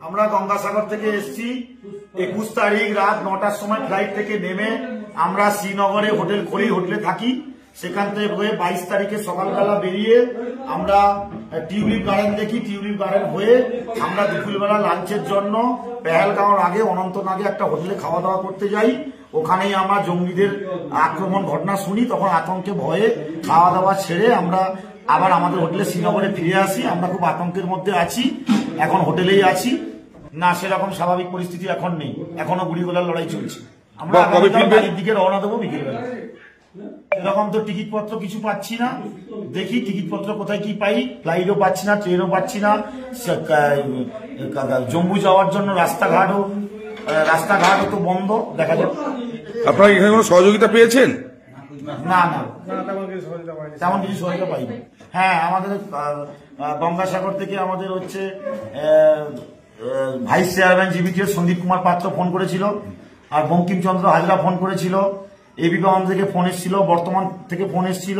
আমরা গঙ্গাসাগর থেকে এসেছি 21 তারিখ রাত 9টার সময় ফ্লাইট থেকে নেমে আমরা শ্রীনগরে হোটেল খলি হোটেলে থাকি। সেখান থেকে হয়ে 22 তারিখে সকালবেলা বেরিয়ে আমরা টিউলিপ গার্ডেন দেখি। টিউলিপ গার্ডেন হয়ে আমরা দুপুরবেলা লাঞ্চের জন্য পেহেলগাঁওর আগে অনন্তনাগে একটা হোটেলে খাওয়া দাওয়া করতে যাই। ওখানেই আমরা জঙ্গিদের আক্রমণ ঘটনা শুনি, তখন আতঙ্কে ভয়ে খাওয়া দাওয়া ছেড়ে আমরা আবার আমাদের হোটেলে শ্রীনগরে ফিরে আসি। আমরা খুব আতঙ্কের মধ্যে আছি, এখন হোটেলেই আছি। না, সেরকম স্বাভাবিক পরিস্থিতি এখন নেই, এখনো গুলিগোলার লড়াই চলছে। আমরা বাড়ির দিকে রওনা দেবো বিকেলবেলা। এরকম তো টিকিট পত্র কিছু পাচ্ছি না, দেখি টিকিট পত্র কোথায় কি পাই। ফ্লাইটও পাচ্ছি না, ট্রেনও পাচ্ছি না। জম্মু যাওয়ার জন্য রাস্তাঘাটও তো বন্ধ। দেখা যাক। আপনারা এখানে কোনো সহযোগিতা পেয়েছেন? না না, তেমন কিছু সহযোগিতা পাইনি। হ্যাঁ, আমাদের গঙ্গাসাগর থেকে আমাদের হচ্ছে ভাইস চেয়ারম্যান জিবিটির সন্দীপ কুমার পাত্র ফোন করেছিল, আর বঙ্কিমচন্দ্র হাজরা ফোন করেছিল, এবিপি থেকে ফোন এসেছিল, বর্তমান থেকে ফোন এসেছিল।